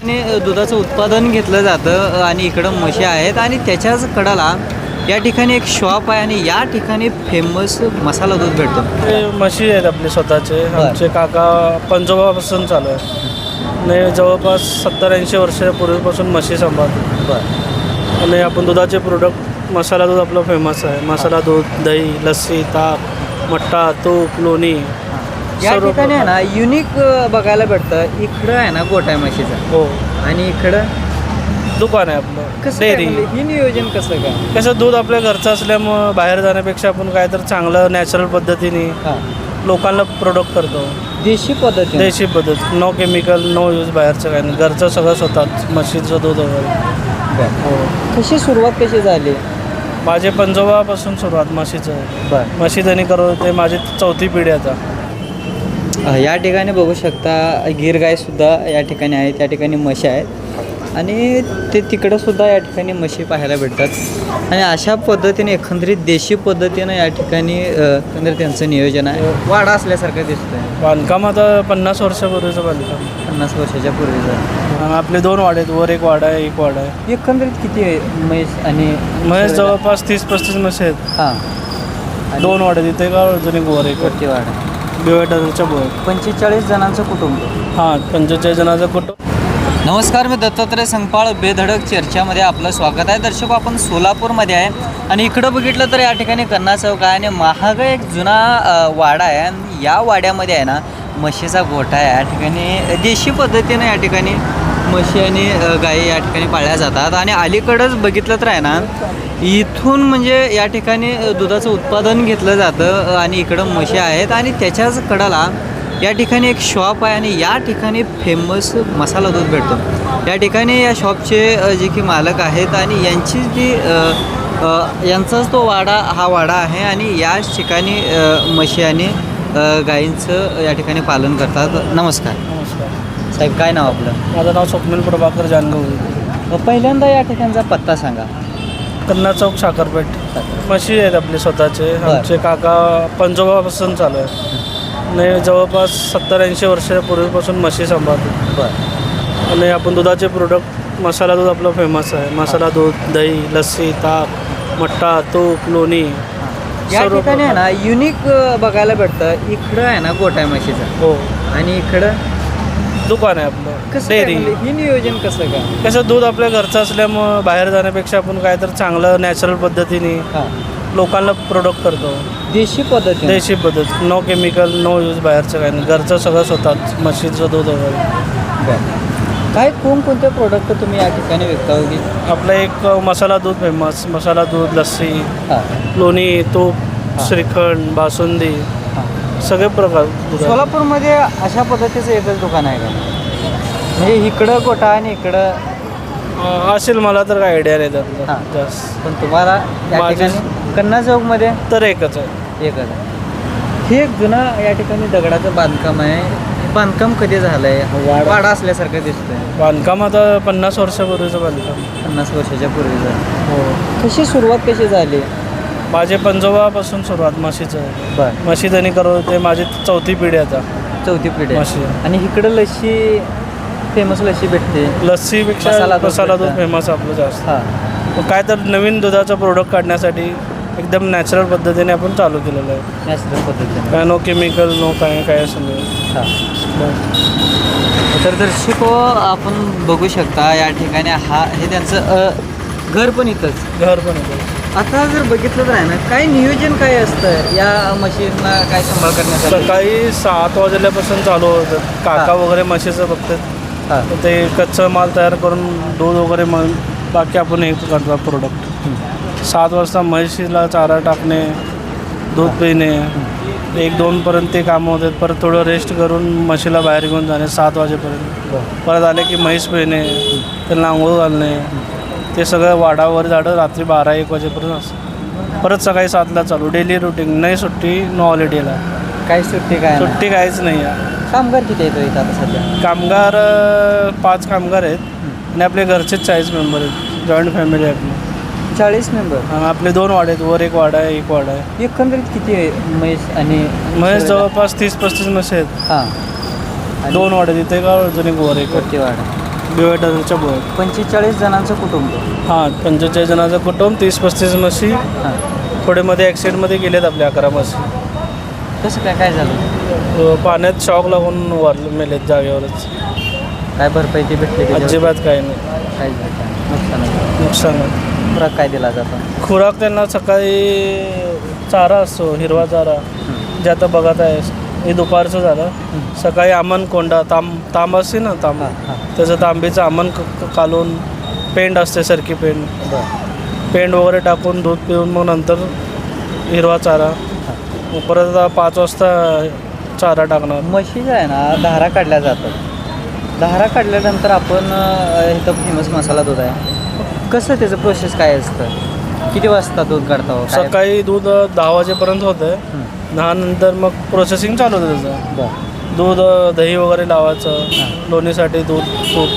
आणि दुधाचं उत्पादन घेतलं जातं आणि इकडं म्हशी आहेत आणि त्याच्याच कडाला या ठिकाणी एक शॉप आहे आणि या ठिकाणी फेमस मसाला दूध भेटतो. ते म्हशी आहेत आपले स्वतःचे. आमचे काका पंजोबापासून चालू आहे आणि जवळपास 70-80 वर्षापूर्वीपासून म्हशी सांभाळतो. आणि आपण दुधाचे प्रोडक्ट मसाला दूध आपलं फेमस आहे. मसाला दूध, दही, लस्सी, ताक, मट्टा, तूप, लोणी या ठिकाणी आहे ना युनिक बघायला भेटतं. इकडं आहे ना गोठा आहे म्हशीचा. हो. आणि इकडं दुकान आहे आपलं कसं काय डेअरी. म्हणजे ही नियोजन कसं काय? कसं दूध आपल्या घरचं असल्यामुळं बाहेर जाण्यापेक्षा आपण काय तर चांगलं नॅचरल पद्धतीने लोकांना प्रोडक्ट करतो. देशी पद्धती. देशी पद्धत, नो केमिकल, नो यूज बाहेरचं काही नाही. घरचं सगळं स्वतःच, म्हशीचं दूध वगैरे. हो. कशी सुरुवात कशी झाली? माझे पंजोबापासून सुरुवात म्हशीचं. म्हशी धनी करत ते माझी 4थी पिढी आता. या ठिकाणी बघू शकता गीर गायसुद्धा या ठिकाणी आहेत. त्या ठिकाणी म्हशी आहेत आणि ते तिकडंसुद्धा या ठिकाणी म्हशी पाहायला भेटतात. आणि अशा पद्धतीने एकंदरीत देशी पद्धतीनं या ठिकाणी एकंदरीत त्यांचं नियोजन आहे. वाडा असल्यासारखं दिसतंय. बांधकाम आता 50 वर्षापूर्वीचं बांधकाम. 50 वर्षाच्या पूर्वीचं. आपले 2 वाडे आहेत. वर एक वाडा आहे, एक वाडा आहे. एकंदरीत किती आहे म्हैस आणि म्हैस जवळपास 30-35 म्हशी आहेत. हां. 2 वाडे तिथे का अजून एक वर एक वरती वाडा. डिवायडरच्या वर. 45 जणांचं कुटुंब. हां, 45 जणांचं कुटुंब. नमस्कार, मी दत्तात्रय संगपाळ. बेधडक चर्चामध्ये आपलं स्वागत आहे. दर्शक, आपण सोलापूरमध्ये आहे आणि इकडं बघितलं तर या ठिकाणी कन्ना चौक आहे आणि महाग एक जुना वाडा आहे. आणि या वाड्यामध्ये आहे ना म्हशीचा गोठा आहे. या ठिकाणी देशी पद्धतीनं या ठिकाणी म्हशी आणि गायी या ठिकाणी पाळल्या जातात. आणि अलीकडंच बघितलं तर आहे ना इथून म्हणजे या ठिकाणी दुधाचं उत्पादन घेतलं जातं आणि इकडं म्हशी आहेत आणि त्याच्याच कडाला या ठिकाणी एक शॉप आहे आणि या ठिकाणी फेमस मसाला दूध भेटतो. या ठिकाणी या शॉपचे जे की मालक आहेत आणि यांची जी यांचाच तो वाडा हा वाडा आहे आणि याच ठिकाणी म्हशी आणि गायींचं या ठिकाणी पालन करतात. नमस्कार नमस्कार साहेब, काय नाव आपलं? माझं नाव स्वप्नील प्रभाकर जानगवळी. पहिल्यांदा या ठिकाणचा पत्ता सांगा. कन्ना चौक, साखरपेठ. म्हशी आहेत आपले स्वतःचे. आमचे काका पंजोबापासून चालू आहे आणि जवळपास 70-80 वर्षापूर्वीपासून म्हशी सांभाळतो. आणि आपण दुधाचे प्रोडक्ट मसाला दूध आपलं फेमस आहे. मसाला दूध, दही, लस्सी, ताक, मट्टा, तूप, लोणी या ठिकाणी आहे ना युनिक बघायला भेटतं. इकडं आहे ना गोठा आहे म्हशीचा. हो. आणि इकडं दुकान आहे आपलं कसं काय डेअरी. म्हणजे ही नियोजन कसं काय? कसं दूध आपल्या घरचं असल्यामुळं बाहेर जाण्यापेक्षा आपण काय तर चांगलं नॅचरल पद्धतीने लोकांना प्रोडक्ट करतो. देशी पद्धती. देशी पद्धत, नो केमिकल, नो यूज बाहेरचं काही नाही. घरचं सगळं स्वतःच, म्हशीचं दूध वगैरे. काय कोणकोणते प्रोडक्ट तुम्ही या ठिकाणी विकता होगी? आपलं एक मसाला दूध फेमस. मसाला दूध, लस्सी, लोणी, तूप, श्रीखंड, बासुंदी, सगळे प्रकार. सोलापूरमध्ये अशा पद्धतीचं एकच दुकान आहे का? म्हणजे इकडं गोठा आणि इकडं असेल, मला तर काय आयडिया नाही त्यातलं जास्त. पण तुम्हाला या ठिकाणी कन्ना चौकमध्ये तर एकच आहे. एकच आहे. हे एक जुनं या ठिकाणी दगडाचं बांधकाम आहे. बांधकाम कधी झालं आहे? वाडा असल्यासारखं दिसतंय. बांधकाम आता 50 वर्षापूर्वीचं बांधकाम. 50 वर्षाच्या पूर्वीचं. हो. कशी सुरुवात कशी झाली? माझे पंजोबापासून सुरुवात म्हशीचं. म्हशी धनी करत ते माझी 4थी पिढी आता. 4थी पिढी म्हशी. आणि इकडं लस्सी, फेमस लस्सी भेटते. लस्सीपेक्षा मसाला दूध फेमस आपलं जास्त. मग काय तर नवीन दुधाचा प्रोडक्ट काढण्यासाठी एकदम नॅचरल पद्धतीने आपण चालू केलेलं आहे. नॅचरल पद्धतीने. काय नो केमिकल, नो काय असं नाही. तर दर्शको, आपण बघू शकता या ठिकाणी हे त्यांचं घर पण इथंच. घर पण येतं. आता जर बघितलं तर आहे ना काय नियोजन काय असतं या मशीनला काय सांभाळ करण्यासाठी? सकाळी 7 वाजल्यापासून चालू होतं. काका वगैरे म्हशीचं बघतात. ते कच्चा माल तयार करून दूध वगैरे बाकी आपण हे करतो प्रोडक्ट. 7 वाजता म्हशीला चारा टाकणे, दूध पिणे, 1-2पर्यंत ते कामं होतात. परत थोडं रेस्ट करून म्हशीला बाहेर घेऊन जाणे 7 वाजेपर्यंत. परत आले की म्हैस पिणे, त्यांना आंघोळ घालणे, ते सगळं वाडावर झाडं रात्री 12-1 वाजेपर्यंत असतं. परत सकाळी 7ला चालू. Daily routine. नाही सुट्टी, नो हॉलिडेला. काय सुट्टी काय? सुट्टी काहीच नाही आहे. कामगार किती येतो इथं आता सध्या? कामगार 5 कामगार आहेत आणि आपले घरचेच 40 मेंबर आहेत. जॉईंट फॅमिली आहे आपली. 40 मेंबर. आपले 2 वाडे आहेत. वर एक वाडा आहे, एक वाडा आहे. एकंदरीत किती आहे म्हैस आणि म्हैस जवळपास 30-35 म्हशी आहेत. 2 वाडे तिथे का अजून एक वर एक. वरती वाडा. डिवायडरच्या बोळ्यात. 45 जणांचं कुटुंब. हां 45 जणांचं कुटुंब, 30-35 म्हशी. हां. थोडे मध्ये ॲक्सिडेंटमध्ये गेलेत आपल्या 11 म्हशी. कसं काय झालं? पाण्यात शॉक लागून मेलेत जागेवरच. काय भरपाई ती भेटली त्याच्यावर? अजिबात काही नाही. काय नुकसान? नुकसान. खुराक काय दिला जातो? खुराक त्यांना सकाळी चारा असतो, हिरवा चारा, जे आता बघत आहे. हे दुपारचं झालं. सकाळी आमन कोंडा, तांब असते ना, तांब, त्याचं तांबीचं आमन कालून, पेंड असते सरकी पेंड, पेंड वगैरे टाकून दूध पिऊन मग नंतर हिरवा चारा. परत 5 वाजता चारा टाकणार. म्हशी जे आहे ना, धारा काढल्या जातात. धारा काढल्यानंतर आपण इथं फेमस मसाला दूध आहे, कसं त्याचं प्रोसेस काय असतं? किती वाजता दूध काढता हो? सकाळी दूध 10 वाजेपर्यंत होतं. 10 नंतर मग प्रोसेसिंग चालू होतं त्याचं. दूध, दही वगैरे लावायचं, लोणीसाठी दूध, तूप.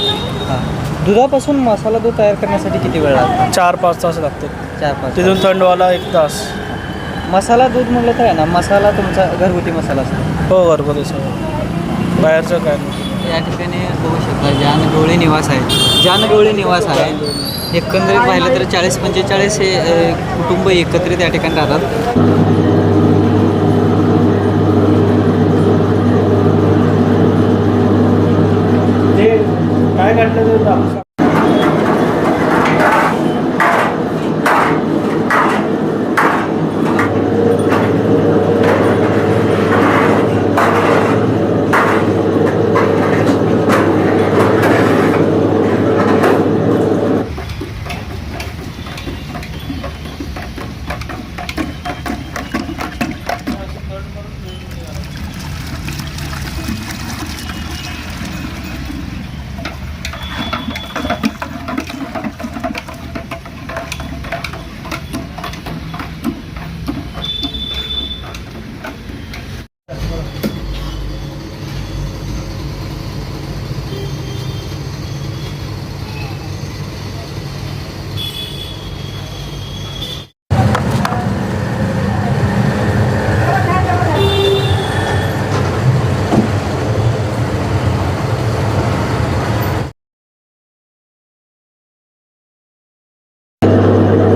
दुधापासून मसाला दूध तयार करण्यासाठी किती वेळ लागतो? 4-5 तास लागते. 4-5. तिथून थंडवाला 1 तास. मसाला दूध म्हटलं तर आहे ना, मसाला तुमचा घरगुती मसाला असतो? हो घरगुती सगळं, बाहेरचं काय नाही. या ठिकाणी बघू शकता जानगवळी निवास आहे. जानगवळी निवास आहे. एकंदरीत पाहिलं तर 40-45 हे कुटुंब एकत्रित या ठिकाणी राहतात. ते काय काढलं ते दाखव.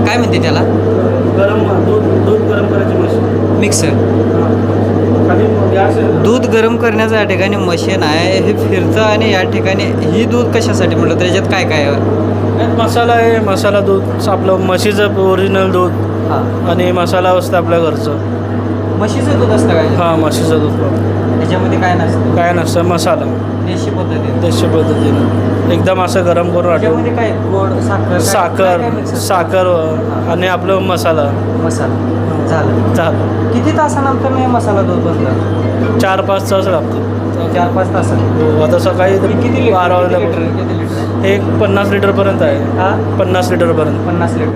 काय म्हणते त्याला? गरम दूध गरम करायची मशीन. मिक्सर. खाली गॅस आहे. दूध गरम करण्याचं या ठिकाणी मशीन आहे, हे फिरतं. आणि या ठिकाणी ही दूध कशासाठी म्हटलं, त्याच्यात काय काय आहे? यात मसाला आहे, मसाला दूध आपलं म्हशीचं ओरिजिनल दूध. हां. आणि मसाला असतं आपल्या घरचं. म्हशीचं दूध असतं काय? हां म्हशीचं दूध. त्याच्यामध्ये काय नसतं? काय नसतं, मसाला देशी पद्धतीने. देशी पद्धतीनं एकदम असं गरम करून आठवून. त्याच्यामध्ये काय गोड साखर साखर, काय mix असतं? साखर आणि आपलं मसाला. मसाला झालं. झालं. किती तासानंतर मी मसाला दूध बनतं? 4-5 तास लागतात. 4-5 तासांनी. हो आता सकाळी किती 12 लिटर? वाजता किती लिटर? एक 50 लिटरपर्यंत आहे. हा 50 लिटरपर्यंत. 50 लिटर.